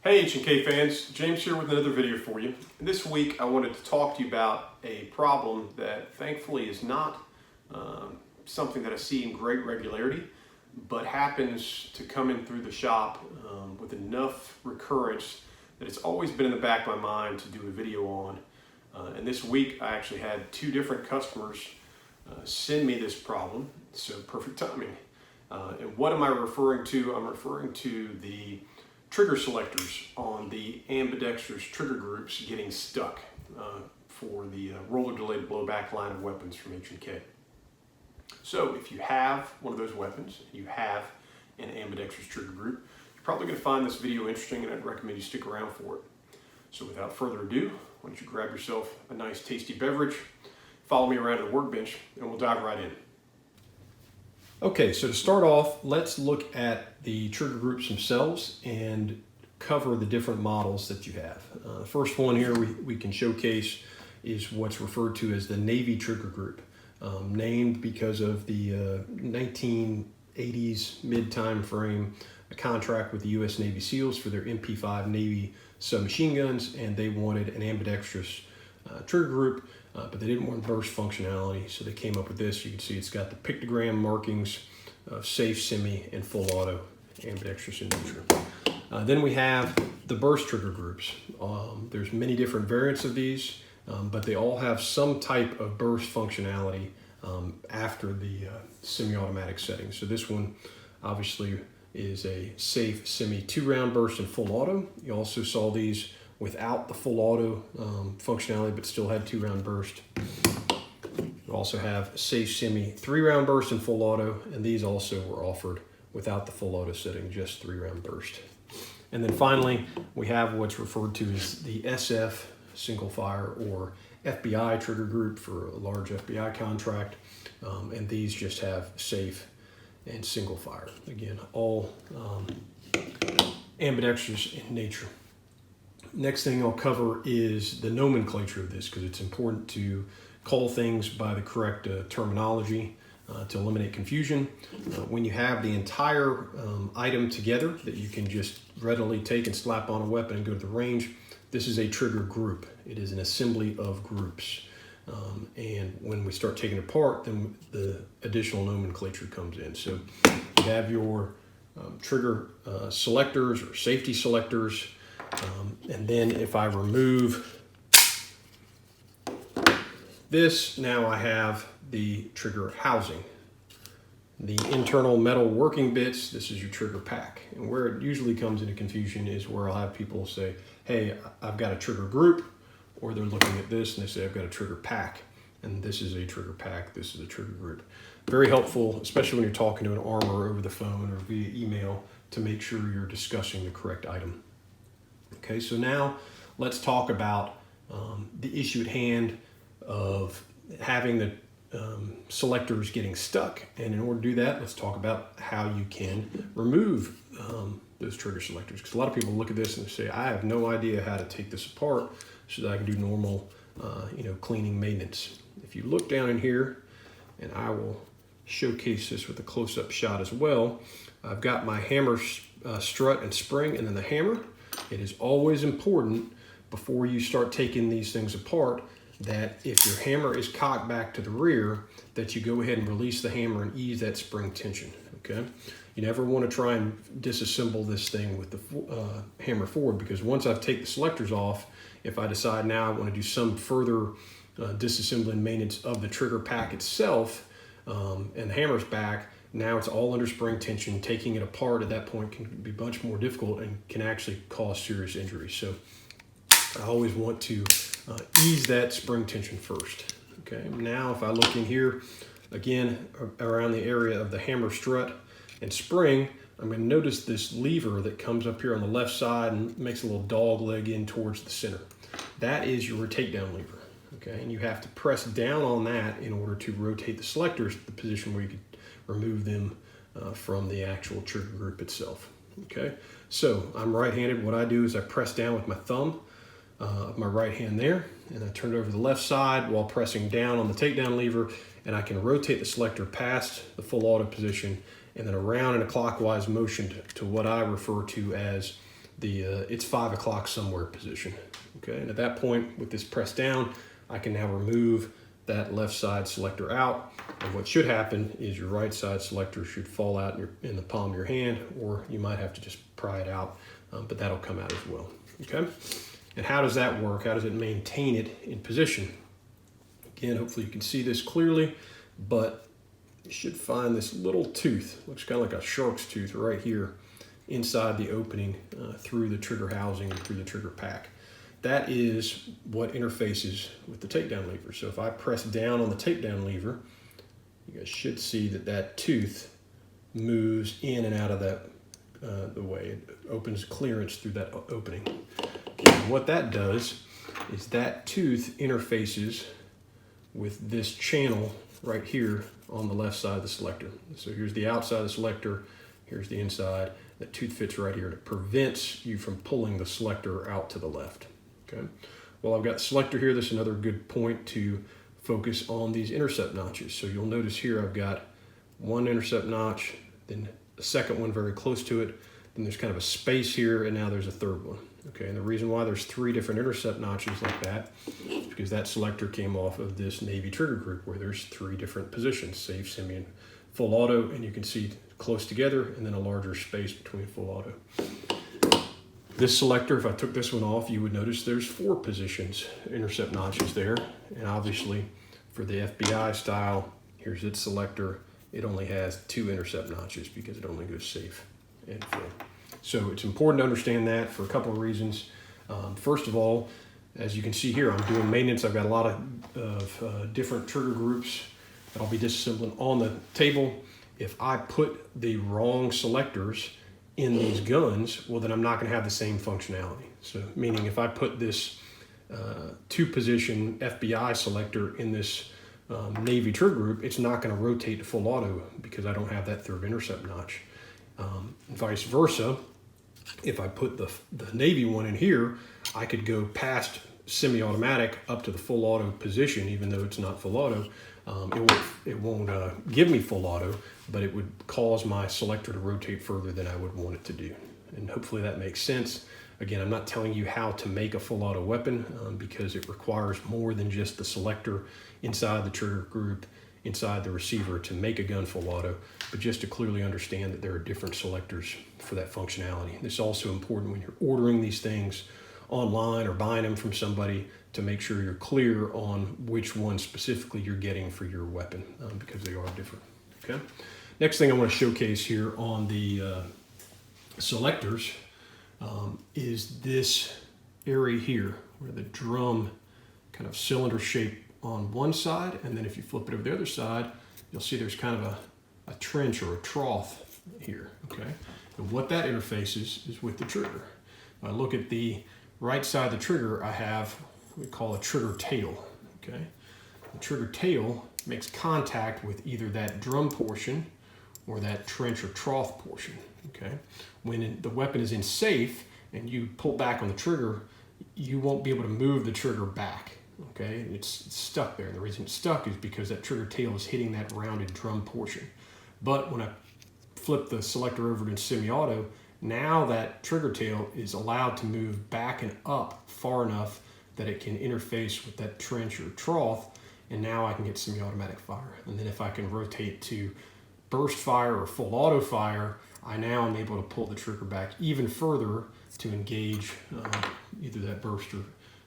Hey H&K fans, James here with another video for you. And this week I wanted to talk to you about a problem that thankfully is not something that I see in great regularity, but happens to come in through the shop with enough recurrence that it's always been in the back of my mind to do a video on. And this week I actually had two different customers send me this problem, so perfect timing. And what am I referring to? I'm referring to the trigger selectors on the ambidextrous trigger groups getting stuck for the roller delayed blowback line of weapons from H&K. So if you have one of those weapons, you have an ambidextrous trigger group, you're probably going to find this video interesting, and I'd recommend you stick around for it. So without further ado, why don't you grab yourself a nice tasty beverage, follow me around to the workbench, and we'll dive right in. Okay, so to start off, let's look at the trigger groups themselves and cover the different models that you have. The first one here we can showcase is what's referred to as the Navy trigger group, named because of the 1980s mid-time frame, a contract with the U.S. Navy SEALs for their MP5 Navy submachine guns, and they wanted an ambidextrous trigger group, but they didn't want burst functionality, so they came up with this. You can see it's got the pictogram markings of safe, semi, and full auto, ambidextrous and neutral. Then we have the burst trigger groups. There's many different variants of these, but they all have some type of burst functionality after the semi-automatic setting. So this one obviously is a safe, semi, 2-round burst and full auto. You also saw these without the full auto functionality, but still had 2-round burst. You also have safe semi 3-round burst and full auto, and these also were offered without the full auto setting, just 3-round burst. And then finally, we have what's referred to as the SF single fire or FBI trigger group for a large FBI contract, and these just have safe and single fire. Again, all ambidextrous in nature. Next thing I'll cover is the nomenclature of this, because it's important to call things by the correct terminology to eliminate confusion. When you have the entire item together that you can just readily take and slap on a weapon and go to the range, this is a trigger group. It is an assembly of groups. And when we start taking it apart, then the additional nomenclature comes in. So you have your trigger selectors or safety selectors. And then if I remove this, now I have the trigger housing. The internal metal working bits, this is your trigger pack. And where it usually comes into confusion is where I'll have people say, hey, I've got a trigger group, or they're looking at this and they say, I've got a trigger pack. And this is a trigger pack, this is a trigger group. Very helpful, especially when you're talking to an armor over the phone or via email, to make sure you're discussing the correct item. Okay, so now let's talk about the issue at hand of having the selectors getting stuck. And in order to do that, let's talk about how you can remove those trigger selectors. Because a lot of people look at this and they say, I have no idea how to take this apart so that I can do normal cleaning maintenance. If you look down in here, and I will showcase this with a close-up shot as well, I've got my hammer strut and spring, and then the hammer. It is always important before you start taking these things apart that if your hammer is cocked back to the rear, that you go ahead and release the hammer and ease that spring tension, okay? You never want to try and disassemble this thing with the hammer forward, because once I take the selectors off, if I decide now I want to do some further disassembly and maintenance of the trigger pack itself, and the hammer's back, now it's all under spring tension. Taking it apart at that point can be much more difficult and can actually cause serious injury. So I always want to ease that spring tension first. Okay, now if I look in here, again, around the area of the hammer strut and spring, I'm going to notice this lever that comes up here on the left side and makes a little dog leg in towards the center. That is your takedown lever. Okay, and you have to press down on that in order to rotate the selectors to the position where you can remove them from the actual trigger group itself. Okay, so I'm right-handed. What I do is I press down with my thumb of my right hand there, and I turn it over to the left side while pressing down on the takedown lever, and I can rotate the selector past the full auto position and then around in a clockwise motion to what I refer to as it's 5 o'clock somewhere position. Okay, and at that point, with this pressed down, I can now remove that left side selector out. And what should happen is your right side selector should fall out in the palm of your hand, or you might have to just pry it out, but that'll come out as well. Okay, and how does that work? How does it maintain it in position? Again, hopefully you can see this clearly, but you should find this little tooth, looks kind of like a shark's tooth right here inside the opening through the trigger housing and through the trigger pack. That is what interfaces with the takedown lever. So if I press down on the takedown lever, you guys should see that that tooth moves in and out of that the way. It opens clearance through that opening. Okay, and what that does is that tooth interfaces with this channel right here on the left side of the selector. So here's the outside of the selector, here's the inside. That tooth fits right here and it prevents you from pulling the selector out to the left. Okay. Well, I've got the selector here. This is another good point to focus on these intercept notches. So you'll notice here I've got one intercept notch, then a second one very close to it, then there's kind of a space here, and now there's a third one. Okay, and the reason why there's 3 different intercept notches like that is because that selector came off of this Navy trigger group where there's 3 different positions, safe, semi, and full auto, and you can see close together and then a larger space between full auto. This selector, if I took this one off, you would notice there's 4 positions, intercept notches there. And obviously for the FBI style, here's its selector. It only has 2 intercept notches because it only goes safe and full. So it's important to understand that for a couple of reasons. First of all, as you can see here, I'm doing maintenance. I've got a lot of different trigger groups that I'll be disassembling on the table. If I put the wrong selectors in these guns, well, then I'm not going to have the same functionality. So meaning if I put this 2-position FBI selector in this Navy trigger group, it's not going to rotate to full auto because I don't have that 3rd intercept notch. Vice versa, if I put the Navy one in here, I could go past semi-automatic up to the full auto position, even though it's not full auto. It won't give me full auto, but it would cause my selector to rotate further than I would want it to do. And hopefully that makes sense. Again, I'm not telling you how to make a full auto weapon because it requires more than just the selector inside the trigger group, inside the receiver to make a gun full auto, but just to clearly understand that there are different selectors for that functionality. This is also important when you're ordering these things online or buying them from somebody to make sure you're clear on which one specifically you're getting for your weapon because they are different. Okay. Next thing I want to showcase here on the selectors is this area here where the drum kind of cylinder shape on one side, and then if you flip it over the other side, you'll see there's kind of a trench or a trough here. Okay. And what that interfaces is with the trigger. If I look at the right side of the trigger, I have what we call a trigger tail. Okay, the trigger tail makes contact with either that drum portion or that trench or trough portion. Okay, when the weapon is in safe and you pull back on the trigger, you won't be able to move the trigger back. Okay, it's stuck there. And the reason it's stuck is because that trigger tail is hitting that rounded drum portion. But when I flip the selector over to semi-auto, now that trigger tail is allowed to move back and up far enough that it can interface with that trench or trough, and now I can get semi-automatic fire. And then if I can rotate to burst fire or full auto fire, I now am able to pull the trigger back even further to engage either that burst or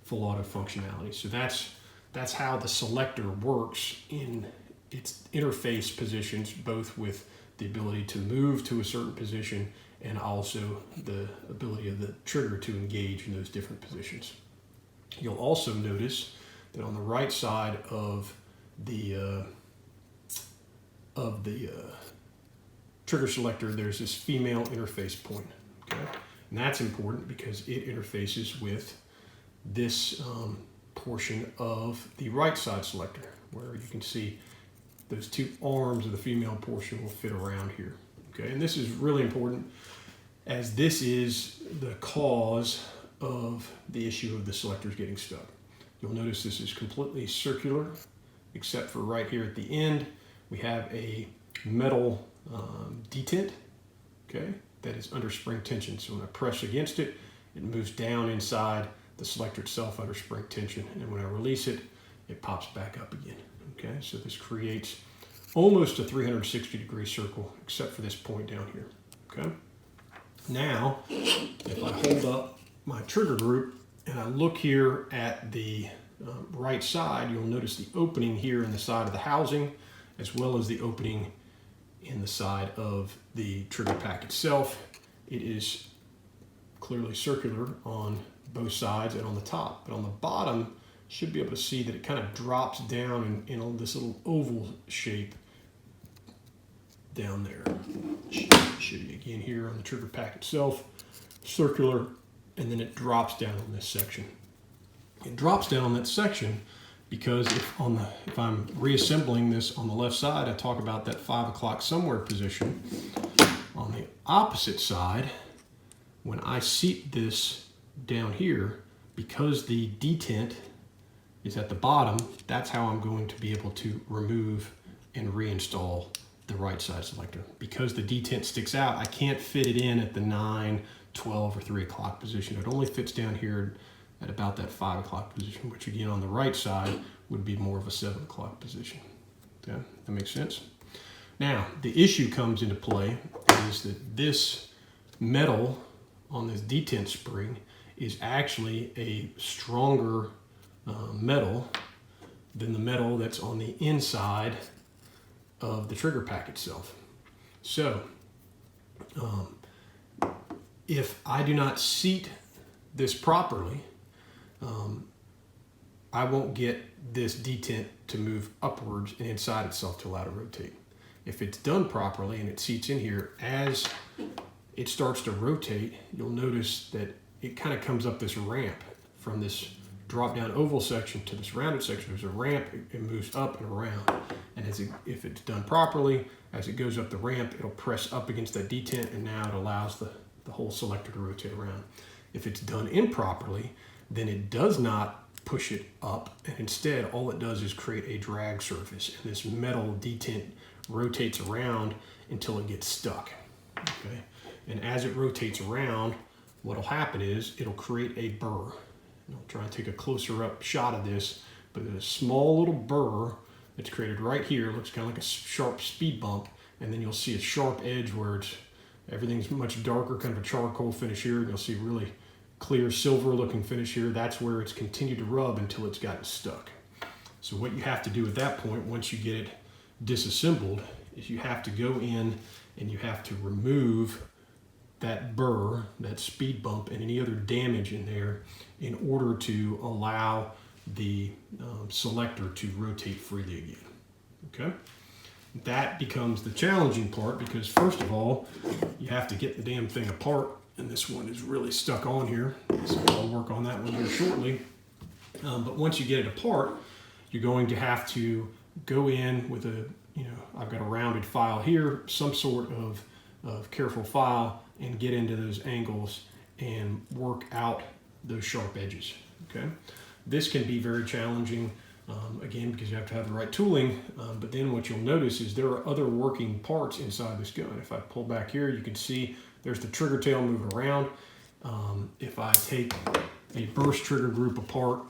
full auto functionality. So that's how the selector works in its interface positions, both with the ability to move to a certain position and also the ability of the trigger to engage in those different positions. You'll also notice that on the right side of the trigger selector, there's this female interface point. Okay, and that's important because it interfaces with this portion of the right side selector, where you can see those 2 arms of the female portion will fit around here. Okay, and this is really important as this is the cause of the issue of the selectors getting stuck. You'll notice this is completely circular, except for right here at the end, we have a metal detent. Okay, that is under spring tension. So when I press against it, it moves down inside the selector itself under spring tension. And when I release it, it pops back up again. Okay, so this creates almost a 360-degree circle, except for this point down here. Okay. Now, if I hold up my trigger group and I look here at the right side, you'll notice the opening here in the side of the housing, as well as the opening in the side of the trigger pack itself. It is clearly circular on both sides and on the top, but on the bottom, you should be able to see that it kind of drops down in this little oval shape down there. Show you again here on the trigger pack itself, circular, and then it drops down on this section. It drops down on that section because if I'm reassembling this on the left side, I talk about that 5 o'clock somewhere position. On the opposite side, when I seat this down here, because the detent is at the bottom, that's how I'm going to be able to remove and reinstall the right side selector. Because the detent sticks out, I can't fit it in at the 9, 12, or 3 o'clock position. It only fits down here at about that 5 o'clock position, which again on the right side would be more of a 7 o'clock position. Okay, that makes sense? Now, the issue comes into play is that this metal on this detent spring is actually a stronger metal than the metal that's on the inside of the trigger pack itself. So, if I do not seat this properly, I won't get this detent to move upwards and inside itself to allow it to rotate. If it's done properly and it seats in here, as it starts to rotate, you'll notice that it kind of comes up this ramp from this drop down oval section to this rounded section. There's a ramp, it moves up and around. And if it's done properly, as it goes up the ramp, it'll press up against that detent, and now it allows the whole selector to rotate around. If it's done improperly, then it does not push it up, and instead all it does is create a drag surface, and this metal detent rotates around until it gets stuck. Okay, and as it rotates around, what'll happen is it'll create a burr. And I'll try and take a closer up shot of this, but there's a small little burr that's created right here. It looks kind of like a sharp speed bump, and then you'll see a sharp edge where everything's much darker, kind of a charcoal finish here, and you'll see really clear silver looking finish here. That's where it's continued to rub until it's gotten stuck. So what you have to do at that point, once you get it disassembled, is you have to go in and you have to remove that burr, that speed bump, and any other damage in there in order to allow the selector to rotate freely again. Okay? That becomes the challenging part, because first of all, you have to get the damn thing apart, and this one is really stuck on here, so I'll work on that one here shortly. But once you get it apart, you're going to have to go in with I've got a rounded file here, some sort of careful file, and get into those angles and work out those sharp edges. Okay, this can be very challenging, again, because you have to have the right tooling, but then what you'll notice is there are other working parts inside this gun. If I pull back here, you can see there's the trigger tail moving around. If I take a burst trigger group apart,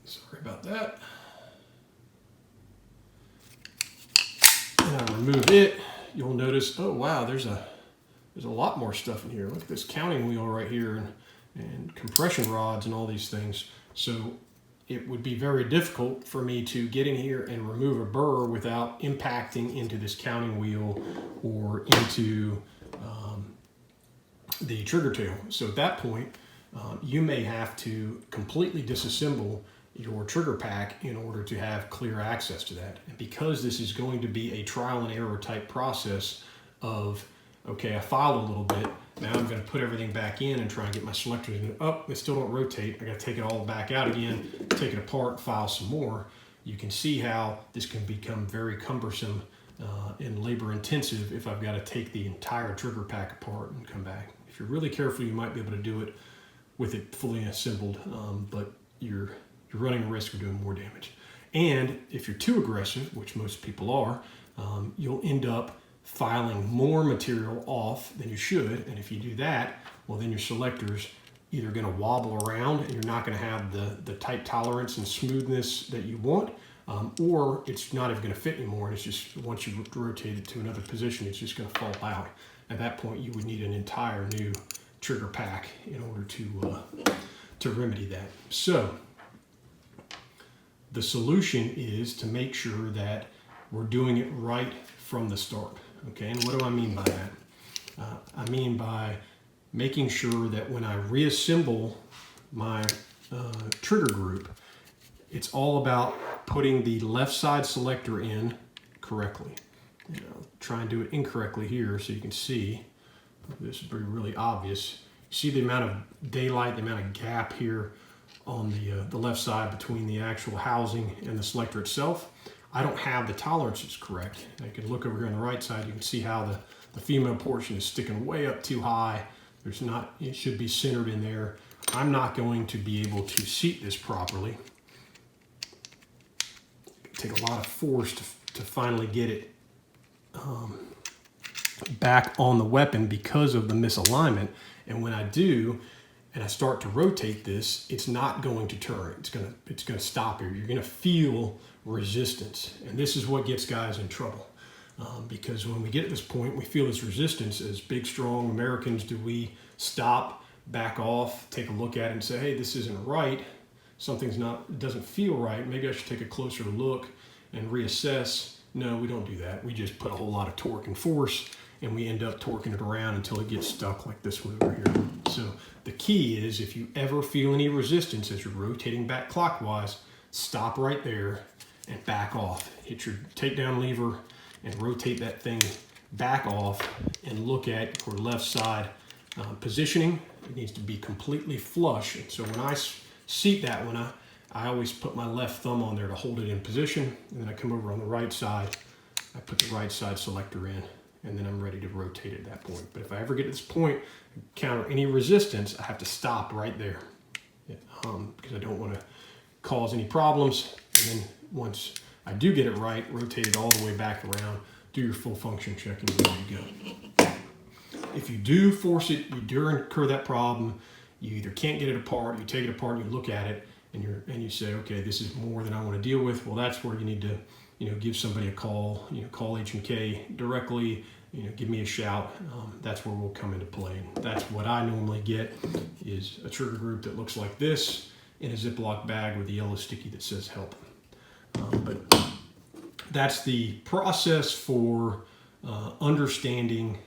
sorry about that, and I remove it, you'll notice, oh wow, there's a lot more stuff in here. Look at this counting wheel right here, and compression rods and all these things. So it would be very difficult for me to get in here and remove a burr without impacting into this counting wheel or into the trigger tail. So at that point, you may have to completely disassemble your trigger pack in order to have clear access to that. And because this is going to be a trial and error type process of, okay, I filed a little bit, now I'm going to put everything back in and try and get my selectors in. Oh, they still don't rotate. I got to take it all back out again, take it apart, file some more. You can see how this can become very cumbersome and labor intensive if I've got to take the entire trigger pack apart and come back. If you're really careful, you might be able to do it with it fully assembled, but you're running a risk of doing more damage. And if you're too aggressive, which most people are, you'll end up filing more material off than you should. And if you do that, well, then your selector's either going to wobble around and you're not going to have the tight tolerance and smoothness that you want, or it's not even going to fit anymore. And it's just, once you rotate it to another position, it's just going to fall out. At that point, you would need an entire new trigger pack in order to remedy that. So the solution is to make sure that we're doing it right from the start. Okay, and what do I mean by that? I mean by making sure that when I reassemble my trigger group, it's all about putting the left side selector in correctly. Try and do it incorrectly here so you can see. This is really obvious. You see the amount of daylight, the amount of gap here on the left side between the actual housing and the selector itself. I don't have the tolerances correct. I can look over here on the right side, you can see how the female portion is sticking way up too high. There's not, it should be centered in there. I'm not going to be able to seat this properly. Take a lot of force to finally get it back on the weapon because of the misalignment. And when I do, and I start to rotate this, it's not going to turn. It's gonna stop here. You're gonna feel resistance. And this is what gets guys in trouble. Because when we get at this point, we feel this resistance. As big, strong Americans, do we stop, back off, take a look at it and say, hey, this isn't right. Something's not, it doesn't feel right. Maybe I should take a closer look and reassess. No, we don't do that. We just put a whole lot of torque and force, and we end up torquing it around until it gets stuck like this one over here. So the key is, if you ever feel any resistance as you're rotating back clockwise, stop right there and back off. Hit your takedown lever and rotate that thing back off and look at your left side positioning. It needs to be completely flush. And so when I seat that one, I always put my left thumb on there to hold it in position. And then I come over on the right side, I put the right side selector in, and then I'm ready to rotate at that point. But if I ever get to this point, counter any resistance, I have to stop right there because I don't want to cause any problems. And then once I do get it right, rotate it all the way back around, do your full function check, and you're ready to go. If you do force it, you do incur that problem. You either can't get it apart, you take it apart, you look at it, and you say, okay, this is more than I want to deal with. Well, that's where you need to, give somebody a call. Call H&K directly. Give me a shout. That's where we'll come into play. And that's what I normally get, is a trigger group that looks like this in a Ziploc bag with a yellow sticky that says help. But that's the process for understanding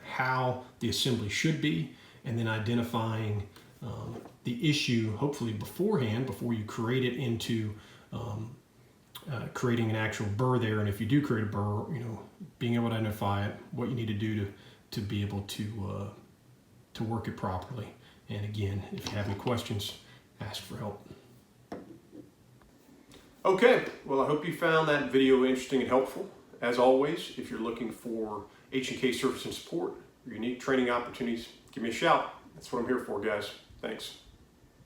how the assembly should be, and then identifying the issue, hopefully beforehand, before you create it into creating an actual burr there. And if you do create a burr, being able to identify it, what you need to do to be able to work it properly. And again, if you have any questions, ask for help. Okay, well, I hope you found that video interesting and helpful. As always, if you're looking for H&K service and support or unique training opportunities, give me a shout. That's what I'm here for, guys. Thanks.